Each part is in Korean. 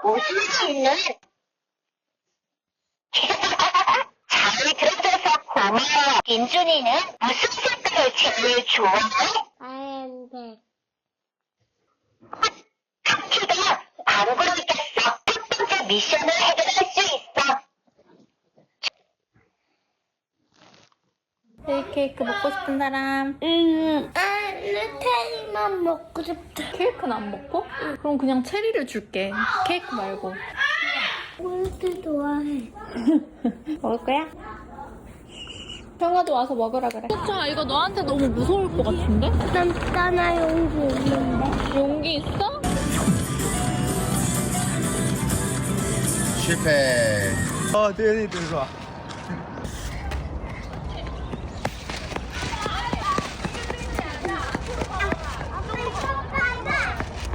웃음이 있는 잘 들어줘서 고마워. 민준이는 무슨 색깔을 제일 좋아해? 하얀색. 카키가 안 그러겠어. 첫 번째 미션을 해결할 수 있어. 케이크 먹고 싶은 사람? 테리만 먹고 싶다. 케이크는 안 먹고? 그럼 그냥 체리를 줄게. 케이크 말고. 꿀도 좋아해. 먹을 거야? 형아도 와서 먹으라 그래. 수정아, 이거 너한테 너무 무서울 것 같은데? 나나 용기 있는데. 용기 있어? 실패. 대현이 들어와.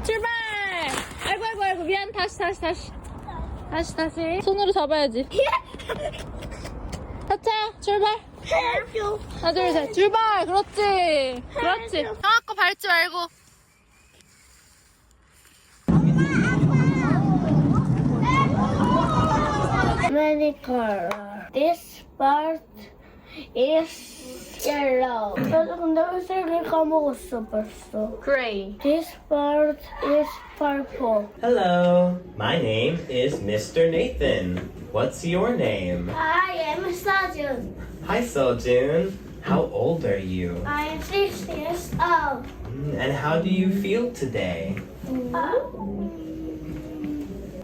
출발! 아이고, 미안. 다시. 손으로 잡아야지. 하차, 출발. 해줘. 하나, 둘, 셋, 출발! 그렇지. 형아 거 밟지 말고. Many color. This part is yellow. 나도 근데 회색을 까먹었어 벌써. Gray. This part is purple. Hello, my name is Mr. Nathan. What's your name? I am Sajun. Hi, Seljun. How old are you? I am 6 years old. And how do you feel today?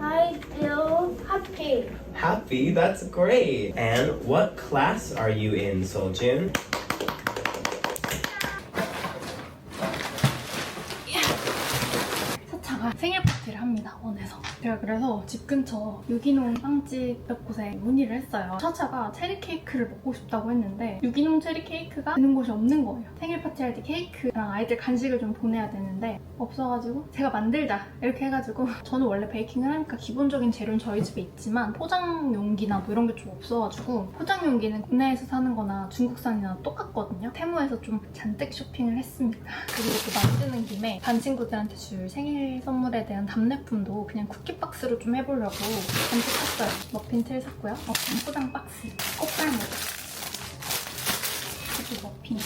I feel happy. Happy, that's great. And what class are you in, Seljun? 차차가 생일 파티를 합니다, 원에서. 제가 그래서 집 근처 유기농 빵집 몇 곳에 문의를 했어요. 차차가 체리 케이크를 먹고 싶다고 했는데 유기농 체리 케이크가 있는 곳이 없는 거예요. 생일 파티 할 때 케이크랑 아이들 간식을 좀 보내야 되는데 없어가지고 제가 만들자 이렇게 해가지고 저는 원래 베이킹을 하니까 기본적인 재료는 저희 집에 있지만 포장 용기나 뭐 이런 게 좀 없어가지고 포장 용기는 국내에서 사는 거나 중국산이나 똑같거든요. 테무에서 좀 잔뜩 쇼핑을 했습니다. 그리고 또 만드는 김에 반 친구들한테 줄 생일 선물에 대한 답례품도 그냥 쿠키박스로 좀 해보려고 잔뜩 샀어요. 머핀 틀 샀고요. 머핀 포장 박스, 꽃갈무늬, 그리고 머핀.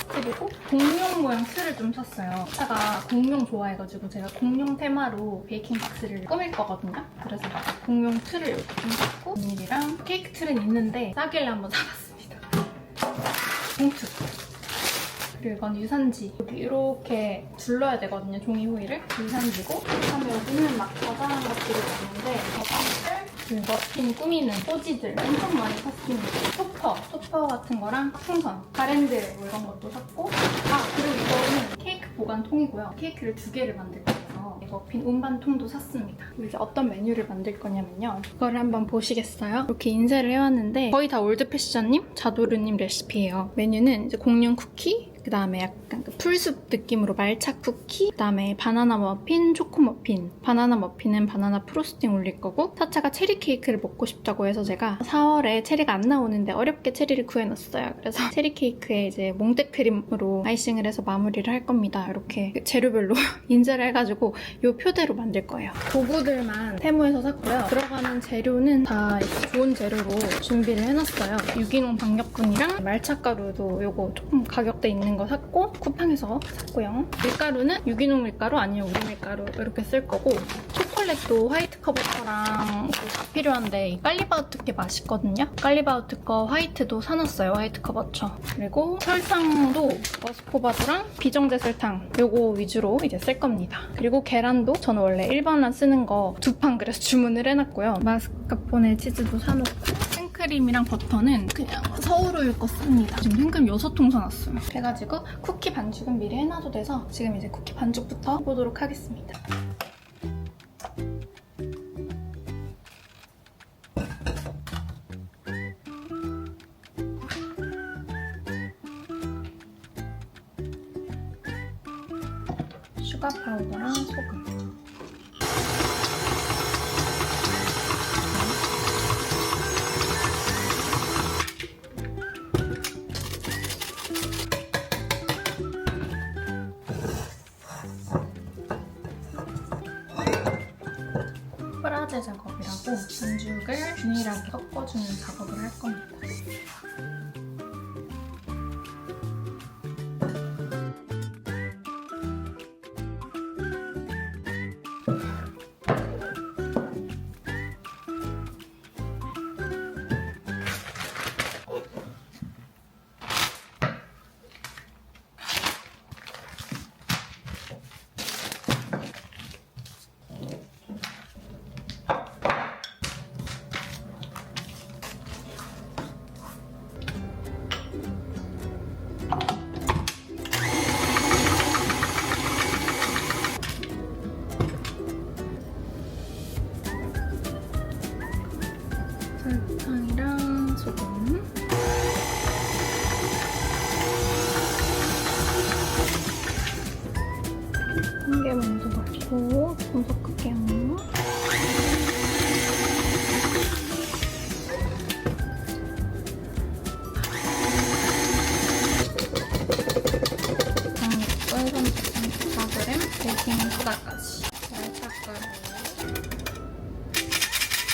그리고 공룡 모양 틀을 좀 샀어요. 차가 공룡 좋아해가지고 제가 공룡 테마로 베이킹 박스를 꾸밀 거거든요. 그래서 공룡 틀을 이렇게 좀 샀고 비닐이랑 케이크 틀은 있는데 싸길래 한번 사봤습니다. 봉투. 그리고 이건 유산지. 여기 이렇게 둘러야 되거든요, 종이 호일을. 유산지고 그다음에 여기는 막 자잘한 것들이 있는데 버킷들, 그 머핀 꾸미는 포지들 엄청 많이 샀습니다. 토퍼 같은 거랑 풍선, 가랜드 뭐 이런 것도 샀고 그리고 이거는 케이크 보관통이고요. 케이크를 2개를 만들 거예요. 머핀 운반통도 샀습니다. 이제 어떤 메뉴를 만들 거냐면요. 이거를 한번 보시겠어요? 이렇게 인쇄를 해왔는데 거의 다 올드패션님, 자도르님 레시피예요. 메뉴는 이제 공룡 쿠키, 그 다음에 약간 그 풀숲 느낌으로 말차 쿠키, 그 다음에 바나나 머핀, 초코 머핀. 바나나 머핀은 바나나 프로스팅 올릴 거고 차차가 체리 케이크를 먹고 싶다고 해서 제가 4월에 체리가 안 나오는데 어렵게 체리를 구해놨어요. 그래서 체리 케이크에 이제 몽떼 크림으로 아이싱을 해서 마무리를 할 겁니다. 이렇게 재료별로 인쇄를 해가지고 이 표대로 만들 거예요. 도구들만 테무에서 샀고요. 들어가는 재료는 다 좋은 재료로 준비를 해놨어요. 유기농 박력분이랑 말차가루도 요거 조금 가격대 있는 거 샀고 쿠팡에서 샀고요. 밀가루는 유기농 밀가루 아니면 우리 밀가루 이렇게 쓸 거고 초콜릿도 화이트 커버터랑 다 필요한데 이 깔리바우트 게 맛있거든요. 깔리바우트 거 화이트도 사놨어요. 화이트 커버처. 그리고 설탕도 머스코바도랑 비정제 설탕 요거 위주로 이제 쓸 겁니다. 그리고 계란도 저는 원래 일반란 쓰는 거 2판 그래서 주문을 해놨고요. 마스카포네 치즈도 사놓고 생크림이랑 버터는 그냥 서울우유 거 씁니다. 지금 생크림 6통 사놨어요. 그래가지고 쿠키 반죽은 미리 해놔도 돼서 지금 이제 쿠키 반죽부터 해보도록 하겠습니다. 슈가 파우더랑 소금. 프라제 작업이라고 반죽을 균일하게 섞어주는 작업을 할 겁니다. 설탕이랑 소금, 한 개 먼저 넣고 좀 섞을게요. 꿀 34g, 베이킹 소다까지 살짝가루.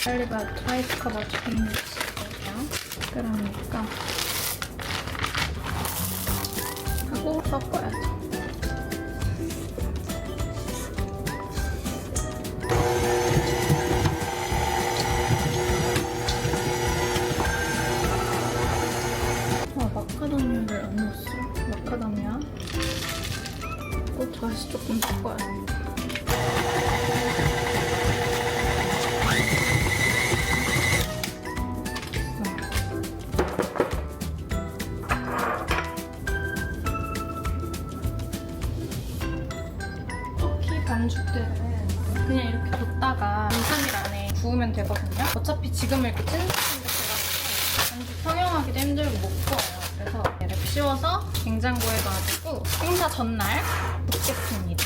빨리가 트와이스 커버 주는 거예요. 그러니까 하고 섞어야죠. 마카다미아를 안 넣었어요. 마카다미아 또 다시 조금 섞어야 돼요. 쿠키 반죽들은 그냥 이렇게 뒀다가 2, 3일 안에 구우면 되거든요. 어차피 지금 이렇게 찐득찐득해가지고 반죽 성형하기도 힘들고 못 구워요. 그래서 랩 씌워서 냉장고에 놔두고 행사 전날 굽겠습니다.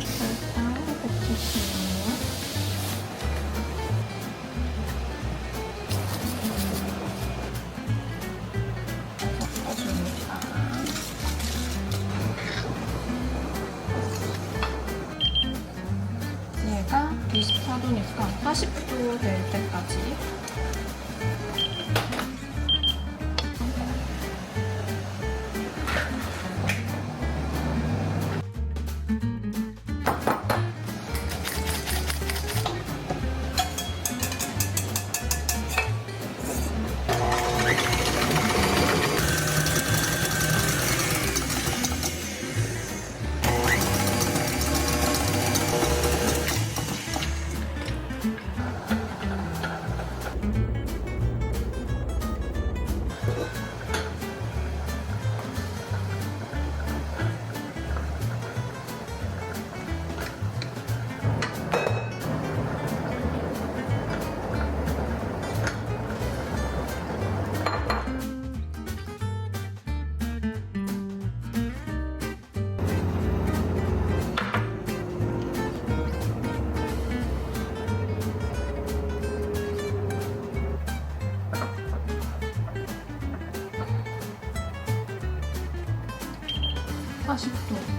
살짝 볶으시면 섞어줍니다. 얘가 24도니까 40도 될 때까지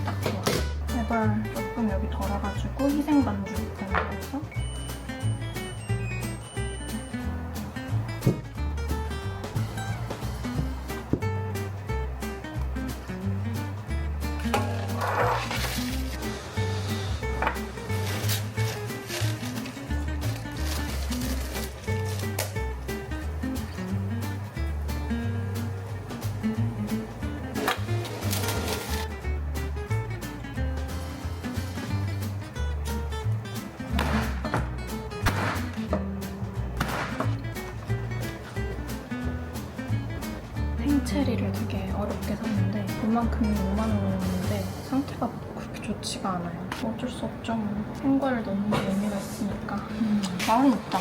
딱 좋아. 제발 조금 여기 덜어가지고 희생 반죽 만들어서 생체리를 되게 어렵게 샀는데 그만큼이 5만 원이었는데 상태가 그렇게 좋지가 않아요. 어쩔 수 없죠. 생과를 넣는 데 의미가 있으니까. 마음 없다.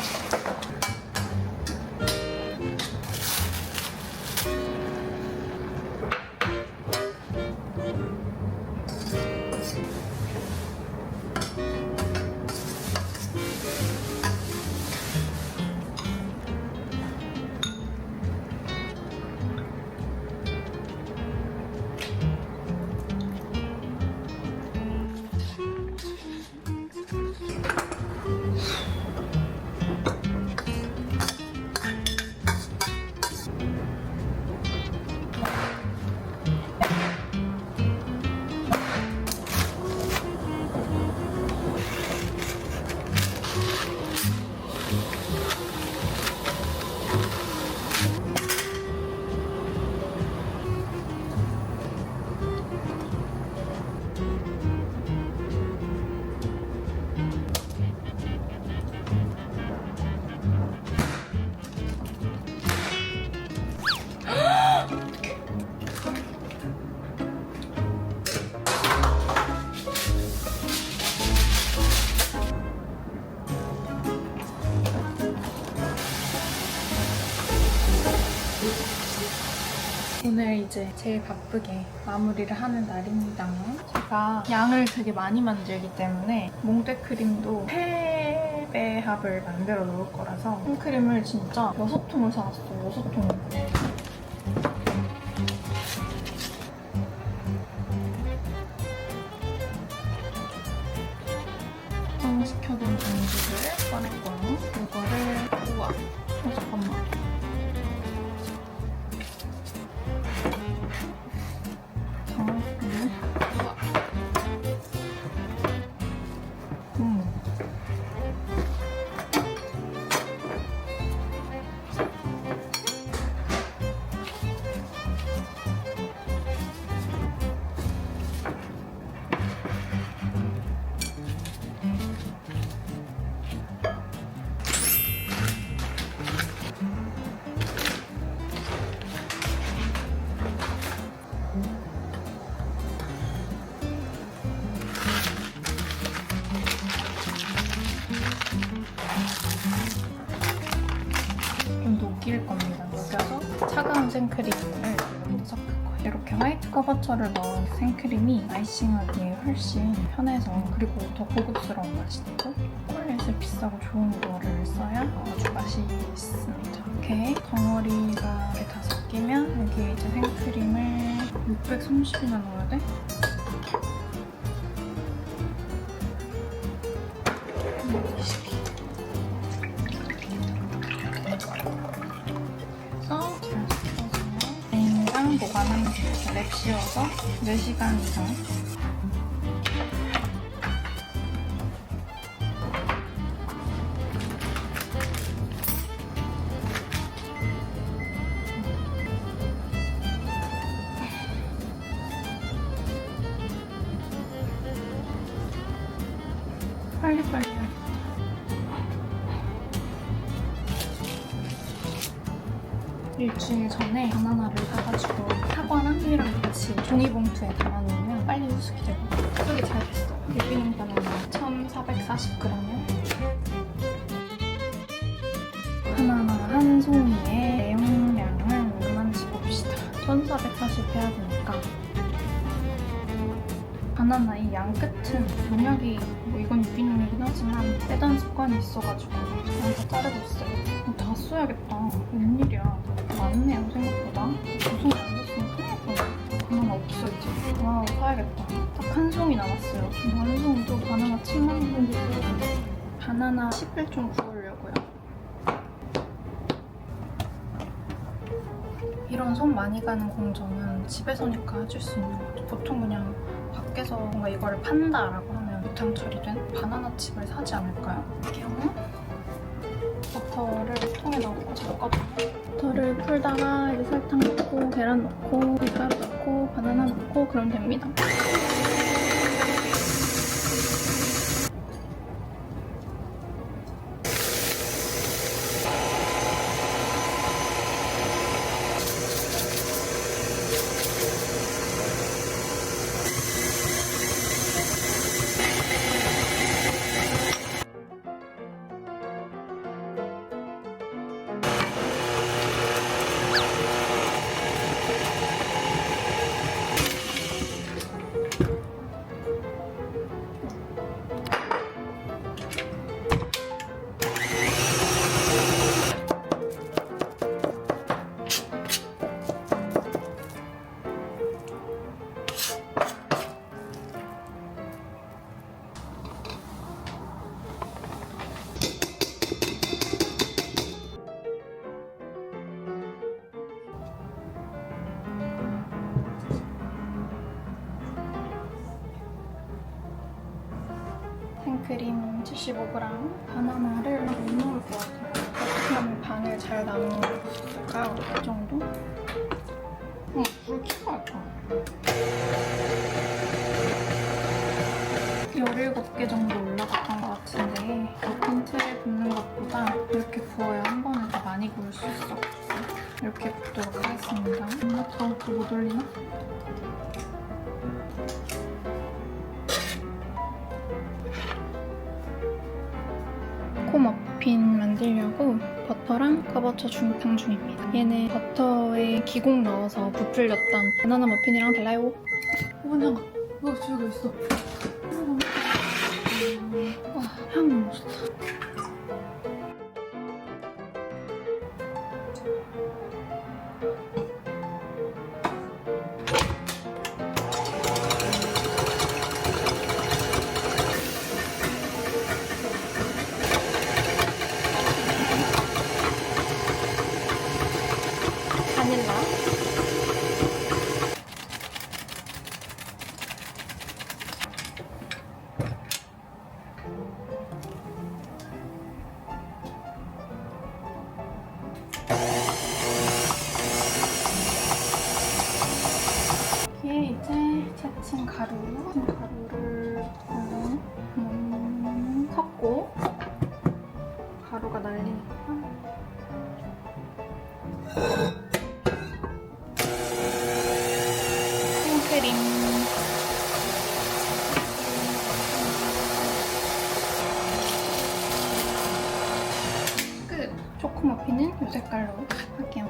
오늘 이제 제일 바쁘게 마무리를 하는 날입니다. 제가 양을 되게 많이 만들기 때문에 몽떼 크림도 3배 합을 만들어 놓을 거라서 생크림을 진짜 6통을 사왔어요. 6통을. 시켜둔 전지를 꺼냈고 이거를 우와 잠깐만 우와 좀 녹일 겁니다. 녹여서 차가운 생크림을 섞을 거예요. 이렇게 화이트 커버처를 넣은 생크림이 아이싱하기에 훨씬 편해서 그리고 더 고급스러운 맛이 되고 초콜릿을 비싸고 좋은 거를 써야 아주 맛이 있습니다. 이렇게 덩어리가 이렇게 다 섞이면 여기에 이제 생크림을 630이나 넣어야 돼? 냉장 보관하면 랩 씌워서 4시간 이상. 빨리빨리 해야겠다. 일주일 전에 바나나를 사가지고 사과랑 꿀이랑 같이 종이봉투에 담아놓으면 빨리 후숙이 되고 후숙이 잘 됐어요. 유기농 바나나 1440g이요. 바나나 한 송이의 내용량을 얼마인지 봅시다. 1440 해야 되니까 바나나 이 양 끝은 농약이 뭐 이건 유기농이긴 하지만 빼던 습관이 있어가지고 그냥 다 자르고 있어요. 다 써야겠다. 웬일이야. 많네요 생각보다. 조성이 안 됐으면 큰일 날 뻔했어. 바나나 없어 이제. 바나나 사야겠다. 딱 한 송이 남았어요. 한 송이도 바나나 7만 원 정도 들어요. 바나나 10을 좀 구우려고요. 이런 손 많이 가는 공정은 집에서니까 해줄 수 있는 거죠. 보통 그냥 밖에서 뭔가 이거를 판다라고 하면 유탕 처리된 바나나 칩을 사지 않을까요? 경우 버터를 통에 넣고 잡거든요. 버터를 풀다가 이제 설탕 넣고 계란 넣고 밀가루 넣고 바나나 넣고 그러면 됩니다. 생크림 75g, 바나나를 못 넣을 것 같아요. 어떻게 하면 반을 잘 나눌 수 있을까요? 이 정도? 불 켜고 할까? 17개 정도 올라갔던 것 같은데 큰 틀에 붓는 것보다 이렇게 부어야 한 번에 더 많이 구울 수 있어. 이렇게 붓도록 하겠습니다. 뭔가 더 못 올리나? 코 머핀 만들려고 버터 버터랑 까바초 중탕 중입니다. 얘는 버터에 기공 넣어서 부풀렸던 바나나 머핀이랑 달라요. 5분 잠깐. 이거 집에 있어. 와, 향 너무 좋다. 바닐라. 여기에 이제 채친 가루를 섞고 가루가 날리니까 생크림 끝! 초코머핀은 이 색깔로 할게요.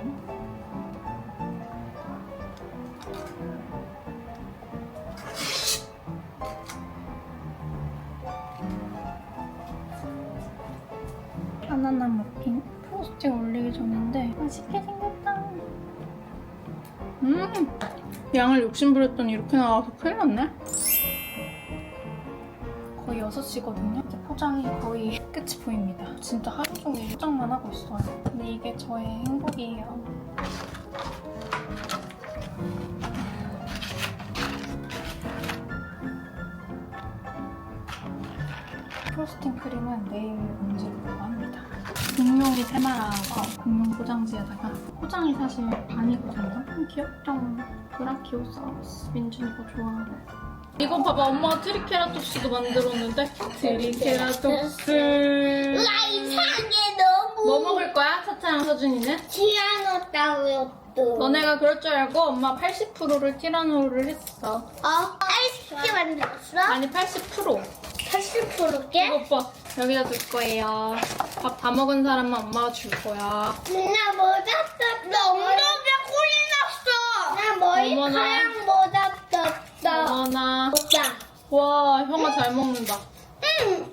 바나나 머핀 프로스팅 올리기 전인데 맛있게 생겼다. 양을 욕심부렸더니 이렇게 나와서 큰일 났네. 거의 6시거든요. 이제 포장이 거의 끝이 보입니다. 진짜 하루 종일 포장만 하고 있어요. 근데 이게 저의 행복이에요. 프로스팅 크림은 내일 얹으려고 합니다. 공룡이 테마라서 공룡 포장지에다가 포장이 사실 반이거든요. 귀엽죠? 브라키오사우루스. 민준이가 좋아하고. 이거 봐봐, 엄마가 트리케라톱스도 만들었는데. 트리케라톱스. 나 이상해 너무. 뭐 먹을 거야? 차차랑 서준이는? 티라노 따위였어. 너네가 그럴 줄 알고 엄마 80%를 티라노를 했어. 아이스크림 만들었어? 아니 80%. 80%게? 이거 봐. 여기다 둘 거예요. 밥 다 먹은 사람만 엄마가 줄 거야. 나 모자 떴다. 나 엉덩이에 콜이 났어. 나 머리카락 모자 떴다. 어머나. 모자. 와, 형아 잘 먹는다. 응.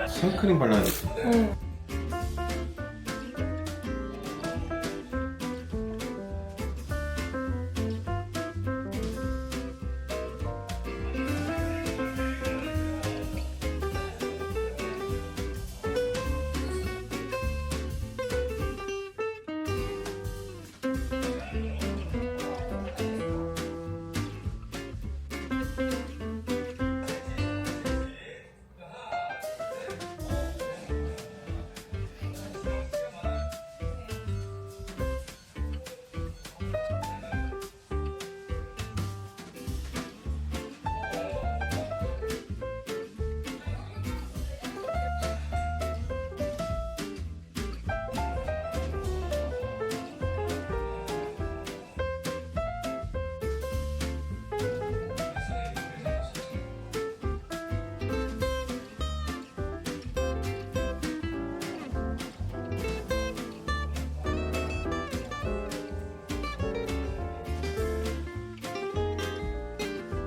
생크림 발라야 돼.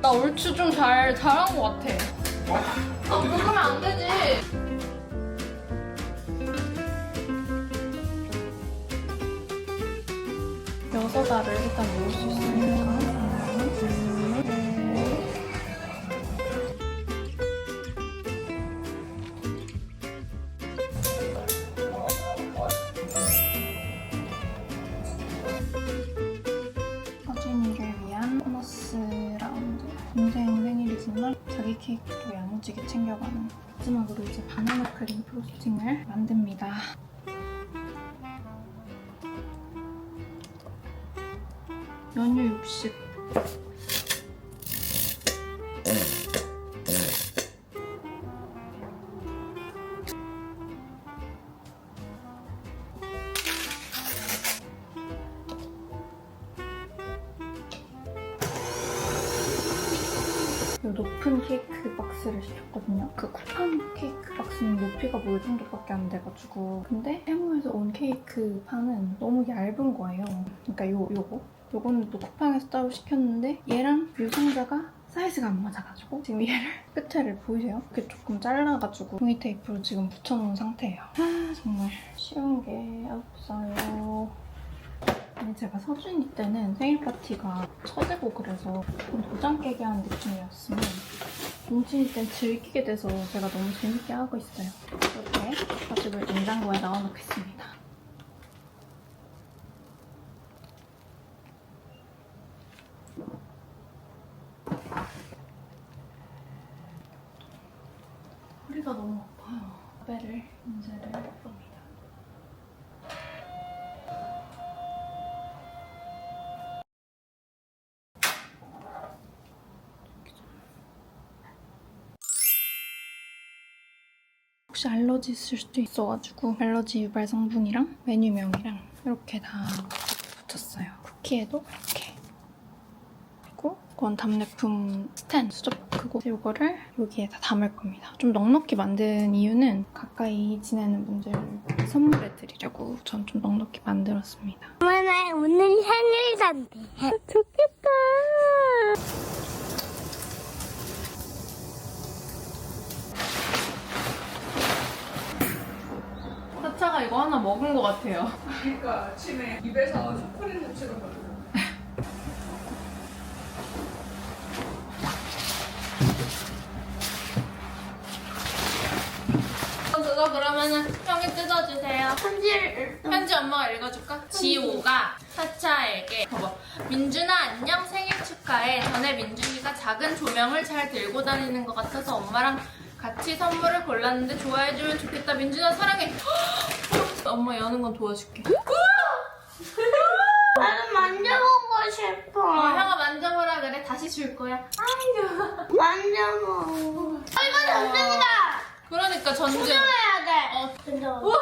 나 얼추 좀 잘한 것 같아. 아, 먹으면 안 되지. 여섯 알을 일단 넣을 수 있으니까. 서준이를 위한 보너스 라운드. 동생 생일이지만 자기 케이크도 양보 야무지게 챙겨가는 거. 마지막으로 이제 바나나 크림 프로스팅을 만듭니다. 연유 60. 이 높은 케이크 박스를 시켰거든요. 그 쿠팡 케이크 박스는 높이가 뭐 이 정도밖에 안 돼가지고. 근데 해무에서 온 케이크 판은 너무 얇은 거예요. 그러니까 요거는 또 쿠팡에서 따로 시켰는데 얘랑 이 상자가 사이즈가 안 맞아가지고 지금 얘를 끝에를 보이세요? 이렇게 조금 잘라가지고 종이 테이프로 지금 붙여놓은 상태예요. 아 정말 쉬운 게 없어요. 아니, 제가 서준이 때는 생일 파티가 처제고 그래서 좀 도장 깨게 하는 느낌이었으면 민준이 때는 즐기게 돼서 제가 너무 재밌게 하고 있어요. 이렇게 가지고 냉장고에 넣어놓겠습니다. 허리가 너무 아파요. 배를 인쇄를 해봅니다. 혹시 알러지 있을 수도 있어가지고 알러지 유발 성분이랑 메뉴명이랑 이렇게 다 붙였어요. 쿠키에도 이렇게. 그리고 이건 답례품 스탠드 수저 크고 이거를 여기에다 담을 겁니다. 좀 넉넉히 만든 이유는 가까이 지내는 분들 선물해 드리려고 전 좀 넉넉히 만들었습니다. 엄마 오늘 생일인데. 좋겠다. 사차가 이거 하나 먹은 것 같아요. 그러니까 아침에 입에서 초콜릿 냄새가 나요. 그거 그러면은 형이 뜯어주세요. 편지 엄마가 읽어줄까? 지호가 사차에게 봐봐. 민준아 안녕 생일 축하해. 전에 민준이가 작은 조명을 잘 들고 다니는 것 같아서 엄마랑 같이 선물을 골랐는데 좋아해주면 좋겠다. 민준아 사랑해. 엄마 여는 건 도와줄게. 나도 만져보고 싶어. 형아 만져보라 그래. 다시 줄 거야. 아이고. 만져보. 이거 전등이다. 그러니까 전등. 조정해야 돼. 우와!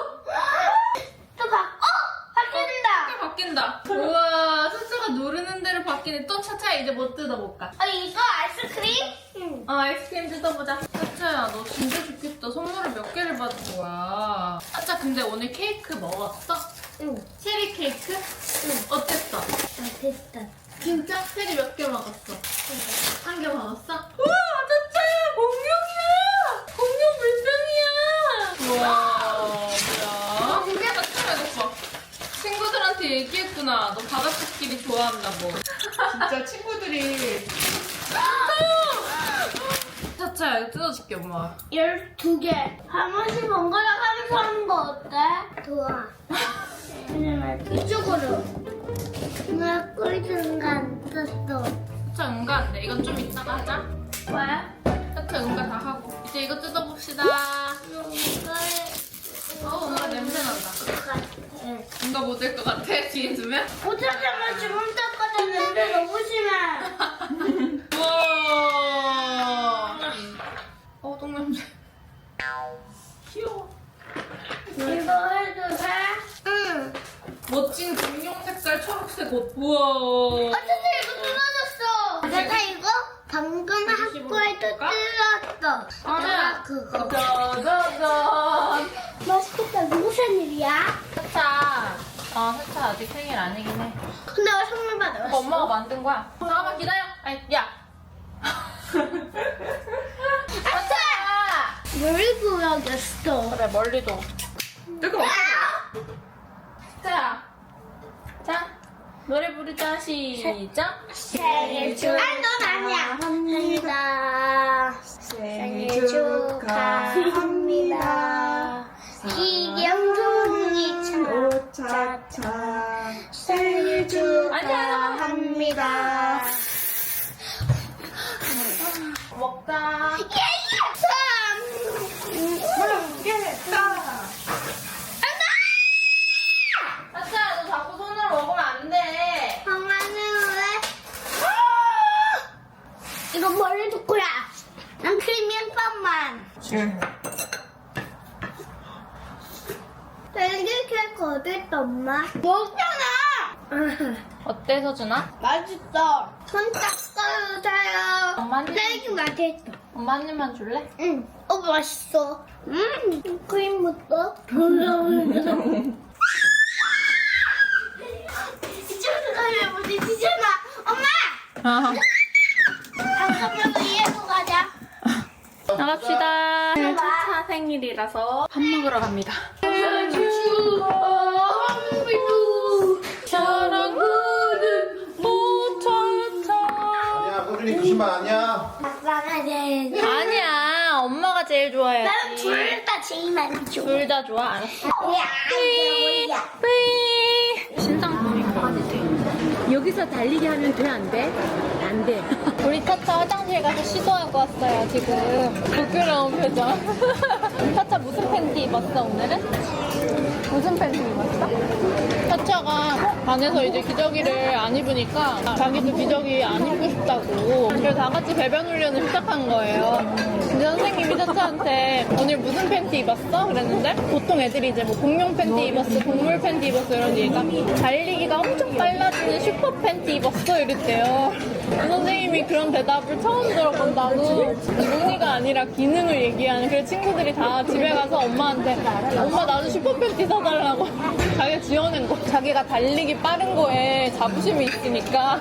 또 바뀐다. 바뀐다. 우와, 숫자가 누르는 대로 바뀌네. 또 차차야 이제 뭐 뜯어볼까? 이거 아이스크림? 아이스크림 뜯어보자. 차차야 너 진짜 좋겠다. 선물을 몇 개를 받은 거야. 차차 근데 오늘 케이크 먹었어? 응. 체리 케이크? 응. 어땠어? 됐다. 진짜? 체리 몇 개 먹었어? 한 개 먹었어? 우와 차차야 공룡이야! 공룡 물병이야! 우와 뭐야? 차차야 너 봐. 친구들한테 얘기했구나. 너 바닷속끼리 좋아한다고. 진짜 친구들이 차차야 이거 뜯어줄게 엄마. 12개. 한 번씩 번갈아 가면서 하는 거 어때? 좋아. 이쪽으로. 나 꿀준가 안 떴어. 차차 응가 안 돼. 이건 좀 이따가 하자. 뭐야? 차차 응가 다 하고. 이제 이거 뜯어봅시다. 엄마 냄새 난다. 응가 못 될 것 같아? 뒤에 두면? 오차자면 주문 닦아도 냄새 너무 심해. 우와. 똥냄새. 귀여워. 이거 해도 돼? 응. 멋진 공룡 색깔 초록색 옷. 우와. 진짜 이거 뜯어졌어. 내가 이거 방금 학교에도 뜯었어. 맞아. 그거. 짜자잔. 맛있겠다. 누구 생일이야? 차차. 차차 아직 생일 아니긴 해. 근데 왜 선물 받았어? 이거 엄마가 만든 거야. 잠깐만 기다려. 아니, 야. 차차. 뭘 구워야겠어. 그래, 멀리도. 뜨거워. 자, 노래 부르자. 시작. 생일 축하합니다. 생일 축하합니다. 이경준이 차차. 생일 축하합니다. 먹자. 예예! 어딨어, 엄마? 먹잖아! 어때, 서준아? 맛있어. 손 닦아주세요. 엄마 한 입, 딸기 맛있어. 엄마 한 입만 줄래? 응. 맛있어. 크림 묻어? 이쪽으로 가면 어디 지잖아. 엄마! 잠깐만 이해로 가자. 나갑시다. 오늘 첫차 생일이라서 밥 먹으러 갑니다. 사랑하는 모차차. 아니야, 호준이 90만 아니야? 아빠가 제일 아니야, 엄마가 제일 좋아해야지. 나는 둘 다 제일 많이 좋아. 둘 다 좋아? 알았어. 야, 뿌이. 신상품인 거 같아. 여기서 달리기 하면 돼, 안 돼? 안 돼. 우리 타차 화장실 가서 시도하고 왔어요, 지금. 부끄러운 표정. 타차 무슨 팬티 입었어, 오늘은? 무슨 팬티 입었어? 타차가 방에서 이제 기저귀를 안 입으니까 자기도 기저귀 안 입고 싶다고. 그래서 다 같이 배변 훈련을 시작한 거예요. 근데 선생님이 타차한테 오늘 무슨 팬티 입었어? 그랬는데 보통 애들이 이제 뭐 공룡 팬티 입었어, 동물 팬티 입었어 이런 얘기가 달리기가 엄청 빨라지는 슈퍼 팬티 입었어 이랬대요. 선생님이 그런 대답을 처음 들어본다고 논의가 아니라 기능을 얘기하는. 그래서 친구들이 다 집에 가서 엄마한테 엄마 나도 슈퍼 팬티 사달라고 자기가 지어낸 거. 자기가 달리기 빠른 거에 자부심이 있으니까.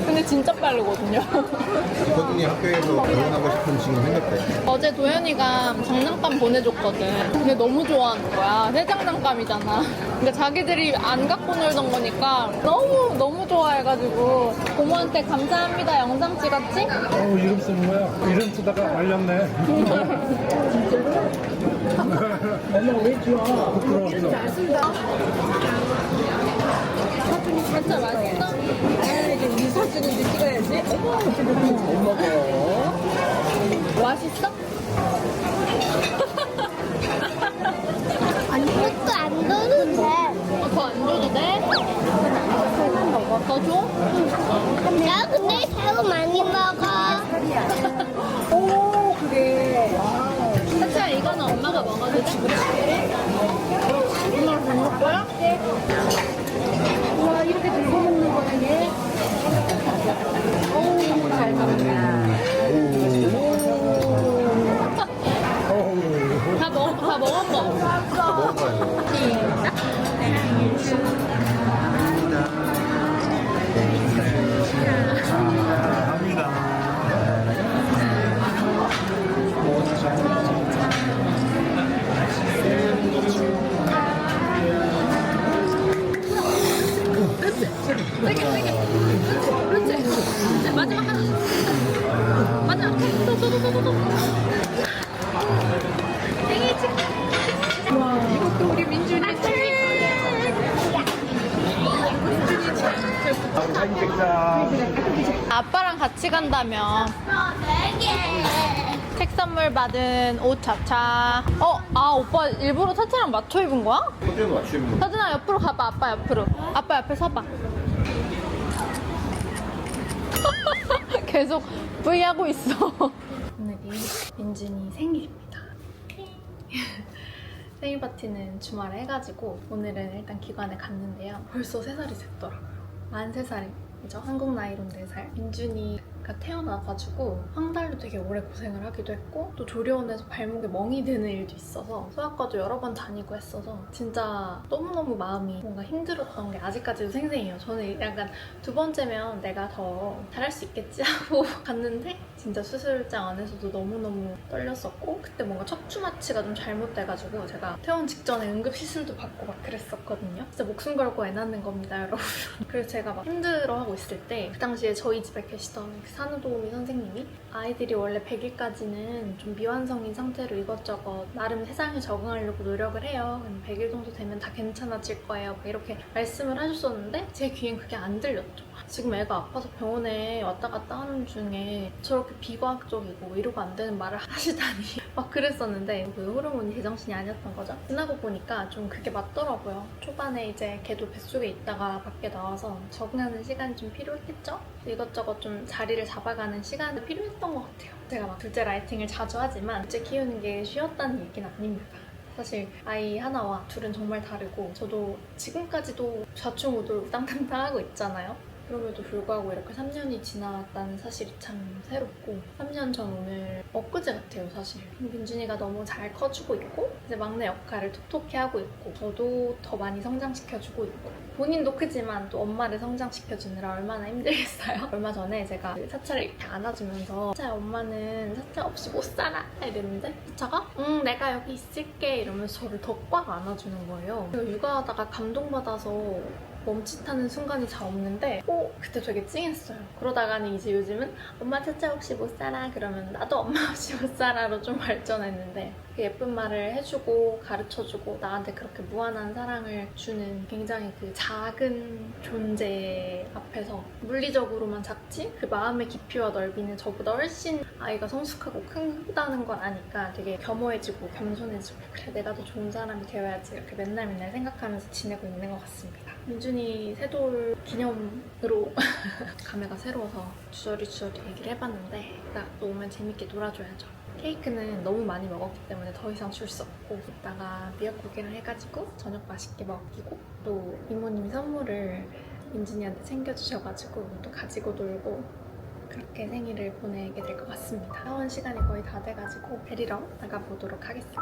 근데 진짜 빠르거든요. 호준이 학교에서 결혼하고 싶은 친구 생겼대. 어제 도현이가 장난감 보내줬거든. 근데 너무 좋아하는 거야. 새 장난감이잖아. 근데 자기들이 안 갖고 놀던 거니까 너무 좋아해가지고 고모한테 감사합니다 영상 찍었지? 이름 쓰는 거야? 이름 쓰다가 말렸네. 엄마 왜 좋아? 부끄러워서. 진짜 맛있어? 이 사진인데 찍어야지. 어머, 진짜 못 먹어. 맛있어? 아니, 그것도 안 넣어도 돼. 더 안 줘도 돼? 더 줘? 나 근데 새우 많이 먹어. 오, 그래. 사실 이거는 엄마가 먹어도 돼? 엄마가 잘 먹을 거야? 와, 이렇게 들고 먹는 거네, 얘. 오, 잘 먹는다. 다 먹었어. 먹어봐요. 마지막 하나. 마지막. 또. 생일 축하. 와, 이것도 우리 민준이 사진 찍자. 아빠랑 같이 간다며. 책 선물 받은 옷 차차. 오빠 일부러 차차랑 맞춰 입은 거야? 호준이도 맞추면 서준아 옆으로 가봐. 아빠 옆으로. 아빠 옆에 서봐. 계속 V 하고 있어. 오늘이 민준이 생일입니다. 생일 파티는 주말에 해가지고 오늘은 일단 기관에 갔는데요. 벌써 3살이 됐더라고요. 만 3살이죠. 한국 나이로 4살. 민준이가 태어나가지고 황달로 되게 오래 고생을 하기도 했고 또 조리원에서 발목에 멍이 드는 일도 있어서 소아과도 여러 번 다니고 했어서 진짜 너무너무 마음이 뭔가 힘들었던 게 아직까지도 생생해요. 저는 약간 두 번째면 내가 더 잘할 수 있겠지 하고 갔는데 진짜 수술장 안에서도 너무너무 떨렸었고 그때 뭔가 척추 마취가 좀 잘못돼가지고 제가 퇴원 직전에 응급 시술도 받고 막 그랬었거든요. 진짜 목숨 걸고 애 낳는 겁니다, 여러분. 그래서 제가 막 힘들어하고 있을 때 그 당시에 저희 집에 계시던 산후도우미 선생님이 아이들이 원래 100일까지는 좀 미완성인 상태로 이것저것 나름 세상에 적응하려고 노력을 해요. 100일 정도 되면 다 괜찮아질 거예요. 막 이렇게 말씀을 하셨었는데 제 귀엔 그게 안 들렸죠. 지금 애가 아파서 병원에 왔다 갔다 하는 중에 저렇게 비과학적이고 위로가 안 되는 말을 하시다니 막 그랬었는데 그 호르몬이 제정신이 아니었던 거죠. 지나고 보니까 좀 그게 맞더라고요. 초반에 이제 걔도 뱃속에 있다가 밖에 나와서 적응하는 시간이 좀 필요했겠죠? 이것저것 좀 자리를 잡아가는 시간이 필요했던 것 같아요. 제가 막 둘째 라이팅을 자주 하지만 둘째 키우는 게 쉬웠다는 얘기는 아닙니다. 사실 아이 하나와 둘은 정말 다르고 저도 지금까지도 좌충우돌 우당탕탕 하고 있잖아요. 그럼에도 불구하고 이렇게 3년이 지났다는 사실이 참 새롭고 3년 전 오늘 엊그제 같아요 사실. 민준이가 너무 잘 커주고 있고 이제 막내 역할을 톡톡히 하고 있고 저도 더 많이 성장시켜주고 있고 본인도 크지만 또 엄마를 성장시켜주느라 얼마나 힘들겠어요. 얼마 전에 제가 사차를 이렇게 안아주면서 사차야 엄마는 사차 없이 못 살아 이랬는데 사차가 응 내가 여기 있을게 이러면서 저를 더 꽉 안아주는 거예요. 제가 육아하다가 감동받아서 멈칫하는 순간이 잘 없는데 그때 되게 찡했어요. 그러다가는 이제 요즘은 엄마 차차 없이 못 살아 그러면 나도 엄마 없이 못 살아로 좀 발전했는데 그 예쁜 말을 해주고 가르쳐주고 나한테 그렇게 무한한 사랑을 주는 굉장히 그 작은 존재 앞에서 물리적으로만 작지 그 마음의 깊이와 넓이는 저보다 훨씬 아이가 성숙하고 크다는 걸 아니까 되게 겸허해지고 겸손해지고 그래 내가 더 좋은 사람이 되어야지 이렇게 맨날 생각하면서 지내고 있는 것 같습니다. 민준이 세돌 기념으로 감회가 새로워서 주저리 얘기를 해봤는데 나 또 오면 재밌게 놀아줘야죠. 케이크는 너무 많이 먹었기 때문에 더 이상 줄 수 없고 이따가 미역국이랑 해가지고 저녁 맛있게 먹이고 또 이모님이 선물을 민준이한테 챙겨주셔가지고 또 가지고 놀고 그렇게 생일을 보내게 될 것 같습니다. 하원 시간이 거의 다 돼가지고 데리러 나가보도록 하겠습니다.